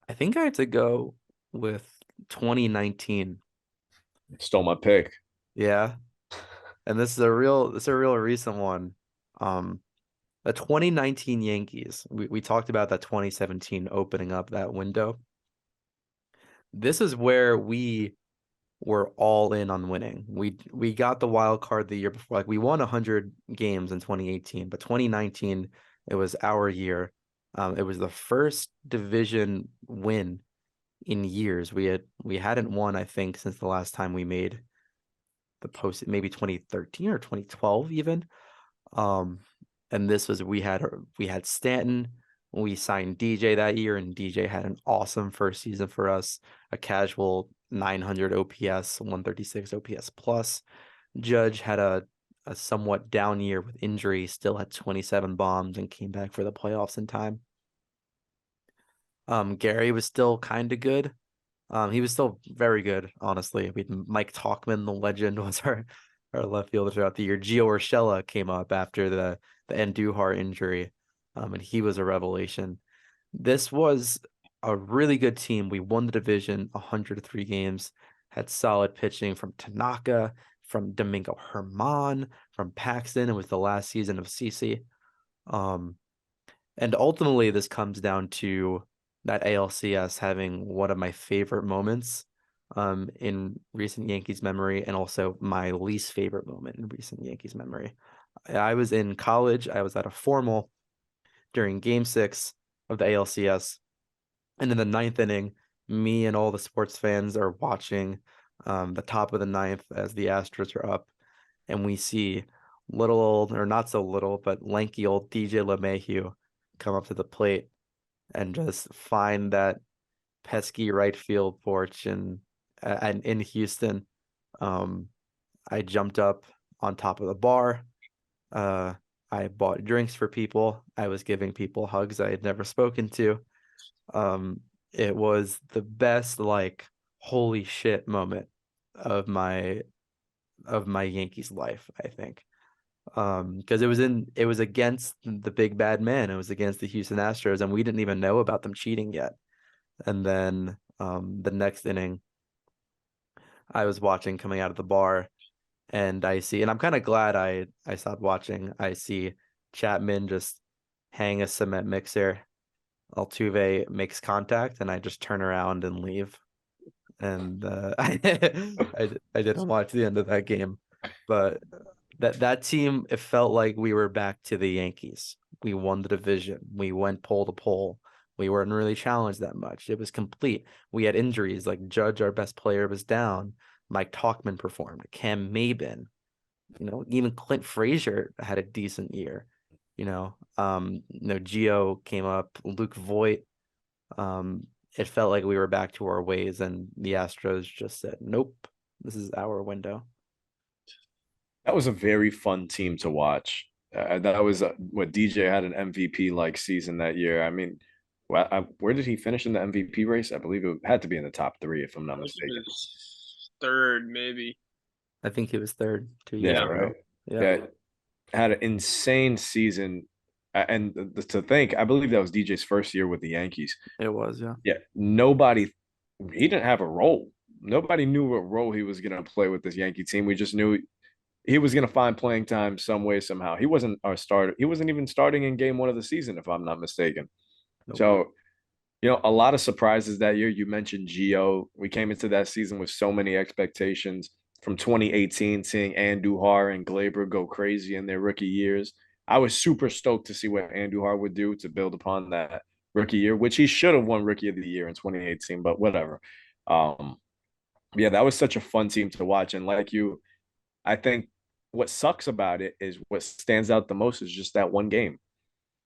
I think I had to go with 2019. Stole my pick. Yeah. And this is a real recent one. Um, the 2019 Yankees. We talked about that 2017 opening up that window. This is where we were all in on winning. We got the wild card the year before. Like we won 100 games in 2018, but 2019 it was our year. It was the first division win in years. We hadn't won, I think, since the last time we made the post, maybe 2013 or 2012 even. Um, and this was we had Stanton. We signed DJ that year, and DJ had an awesome first season for us. A casual 900 OPS, 136 OPS plus. Judge had a somewhat down year with injury, still had 27 bombs and came back for the playoffs in time. Gary was still kind of good. He was still very good, honestly. We had Mike Talkman, the legend, was our left fielder throughout the year. Gio Urshela came up after the Andujar injury, and he was a revelation. This was a really good team. We won the division 103 games, had solid pitching from Tanaka, from Domingo Herman, from Paxton. It was the last season of CC. Um, and ultimately, this comes down to that ALCS having one of my favorite moments in recent Yankees memory, and also my least favorite moment in recent Yankees memory. I was in college. I was at a formal during Game 6 of the ALCS, and in the ninth inning, me and all the sports fans are watching the top of the ninth as the Astros are up, and we see little old, or not so little, but lanky old DJ LeMahieu come up to the plate and just find that pesky right field porch and in Houston. Um, I jumped up on top of the bar. Uh, I bought drinks for people. I was giving people hugs I had never spoken to. Um, it was the best, like, holy shit moment of my Yankees life, I think. Because it was against the big bad man. It was against the Houston Astros, and we didn't even know about them cheating yet. And then the next inning, I was watching coming out of the bar, and I see, and I'm kind of glad I stopped watching. I see Chapman just hang a cement mixer. Altuve makes contact, and I just turn around and leave. And I didn't watch the end of that game, but that team, it felt like we were back to the Yankees. We won the division. We went pole to pole. We weren't really challenged that much. It was complete. We had injuries like Judge, our best player, was down. Mike Talkman performed. Cam Maben, even Clint Frazier had a decent year. Gio came up, Luke Voigt. It felt like we were back to our ways, and the Astros just said, "Nope, this is our window." That was a very fun team to watch. That was what DJ had an MVP like season that year. I mean, where did he finish in the MVP race? I believe it had to be in the top three, if I'm not That was mistaken. his third, maybe. I think he was third 2 years Yeah, ago. right. Yeah, Yeah, had an insane season. And to think, I believe that was DJ's first year with the Yankees. it was. Yeah. Yeah, he didn't have a role. Nobody knew what role he was going to play with this Yankee team. We just knew he was going to find playing time some way, somehow. He wasn't our starter. He wasn't even starting in game one of the season, if I'm not mistaken. Nope. So, a lot of surprises that year. You mentioned Gio. We came into that season with so many expectations from 2018, seeing Andujar and Glaber go crazy in their rookie years. I was super stoked to see what Andujar would do to build upon that rookie year, which he should have won rookie of the year in 2018, but whatever. Um, yeah, that was such a fun team to watch. And like you, I think what sucks about it is what stands out the most is just that one game.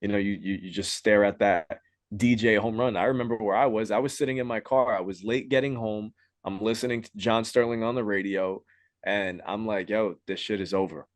You just stare at that DJ home run. I remember where I was. I was sitting in my car. I was late getting home. I'm listening to John Sterling on the radio, and I'm like, "Yo, this shit is over.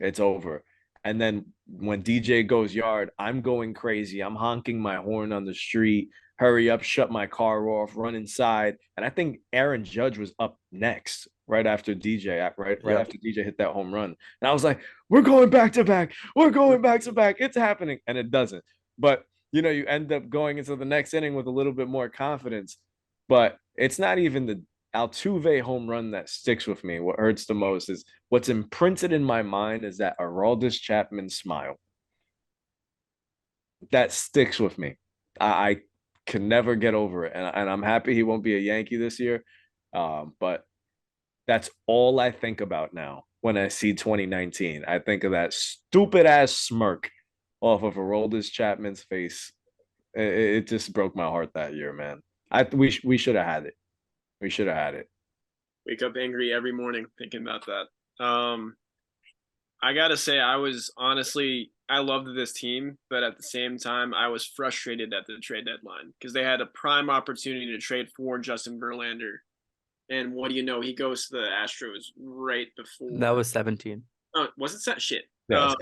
It's over." And then when DJ goes yard, I'm going crazy. I'm honking my horn on the street. Hurry up, shut my car off, run inside. And I think Aaron Judge was up next right after DJ, right Yep. after DJ hit that home run. And I was like, we're going back to back. We're going back to back. It's happening. And it doesn't. But you end up going into the next inning with a little bit more confidence. But it's not even the Altuve home run that sticks with me. What hurts the most is what's imprinted in my mind is that Aroldis Chapman smile. That sticks with me. I can never get over it. And I'm happy he won't be a Yankee this year. But that's all I think about now when I see 2019. I think of that stupid ass smirk off of Aroldis Chapman's face. It just broke my heart that year, man. We should have had it. We should have had it. Wake up angry every morning thinking about that. I gotta say, I loved this team, but at the same time, I was frustrated at the trade deadline because they had a prime opportunity to trade for Justin Verlander. And what do you know? He goes to the Astros right before. That was 17. Oh, was it shit? Yeah,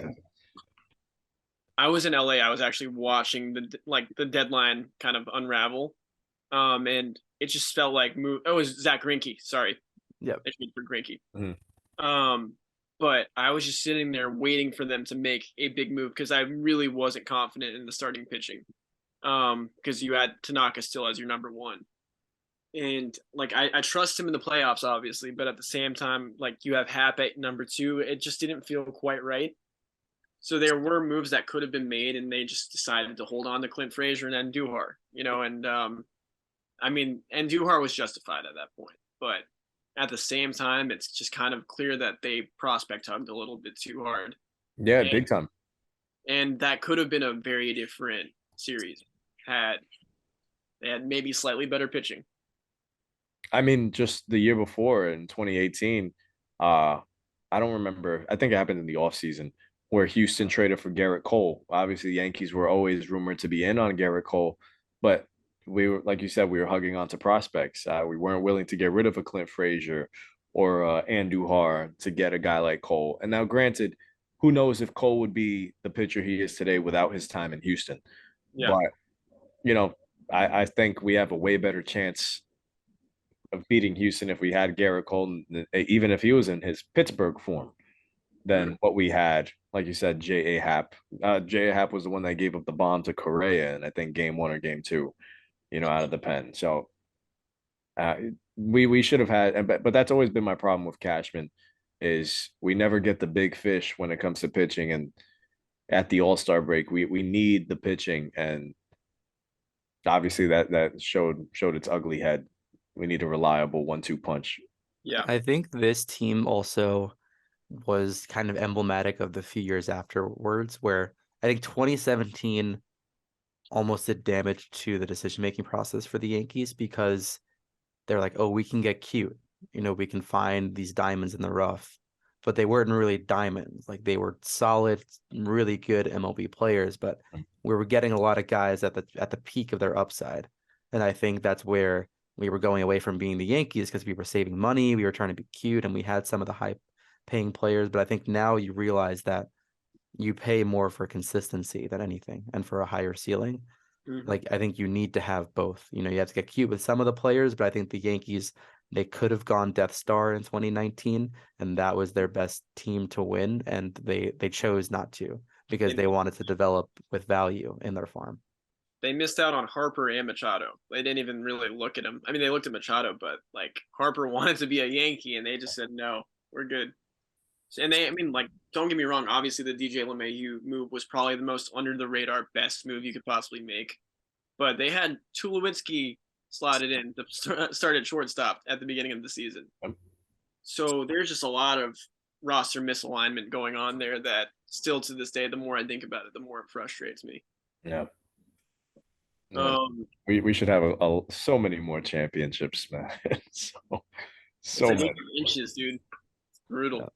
I was in LA. I was actually watching the deadline kind of unravel. And it just felt like it was Zach Greinke. Sorry. Yeah. I should for Greinke. Mm-hmm. But I was just sitting there waiting for them to make a big move because I really wasn't confident in the starting pitching. Because you had Tanaka still as your number one. And like I trust him in the playoffs, obviously, but at the same time, like you have Hap at number two, it just didn't feel quite right. So there were moves that could have been made, and they just decided to hold on to Clint Frazier and Andujar, and Andujar was justified at that point, but at the same time, it's just kind of clear that they prospect hugged a little bit too hard. Yeah, big time. And that could have been a very different series had they had maybe slightly better pitching. I mean, just the year before in 2018, I don't remember. I think it happened in the offseason where Houston traded for Garrett Cole. Obviously, the Yankees were always rumored to be in on Garrett Cole, but we were, like you said, we were hugging on to prospects. We weren't willing to get rid of a Clint Frazier or Andujar to get a guy like Cole. And now, granted, who knows if Cole would be the pitcher he is today without his time in Houston. Yeah. But, I think we have a way better chance of beating Houston if we had Garrett Cole, even if he was in his Pittsburgh form, than what we had. Like you said, J.A. Happ. J.A. Happ was the one that gave up the bomb to Correa, and I think game 1 or game 2, out of the pen. So we should have had, but that's always been my problem with Cashman, is we never get the big fish when it comes to pitching. And at the All-Star break, we need the pitching, and obviously that showed its ugly head. We need a reliable 1-2 punch. Yeah. I think this team also was kind of emblematic of the few years afterwards, where I think 2017 almost did damage to the decision-making process for the Yankees because they're like, oh, we can get cute. We can find these diamonds in the rough, but they weren't really diamonds. Like they were solid, really good MLB players, but we were getting a lot of guys at the peak of their upside. And I think that's where we were going away from being the Yankees because we were saving money. We were trying to be cute, and we had some of the high paying players. But I think now you realize that you pay more for consistency than anything and for a higher ceiling. Mm-hmm. Like, I think you need to have both. You have to get cute with some of the players, but I think the Yankees, they could have gone Death Star in 2019, and that was their best team to win. And they chose not to because they wanted to develop with value in their farm. They missed out on Harper and Machado. They didn't even really look at him. I mean, they looked at Machado, but like Harper wanted to be a Yankee, and they just said, no, we're good. And don't get me wrong. Obviously, the DJ LeMahieu move was probably the most under the radar, best move you could possibly make. But they had Tulowitzki slotted in to start at shortstop at the beginning of the season. So there's just a lot of roster misalignment going on there that still to this day, the more I think about it, the more it frustrates me. Yeah. We should have so many more championships, man. so many inches, dude. It's brutal.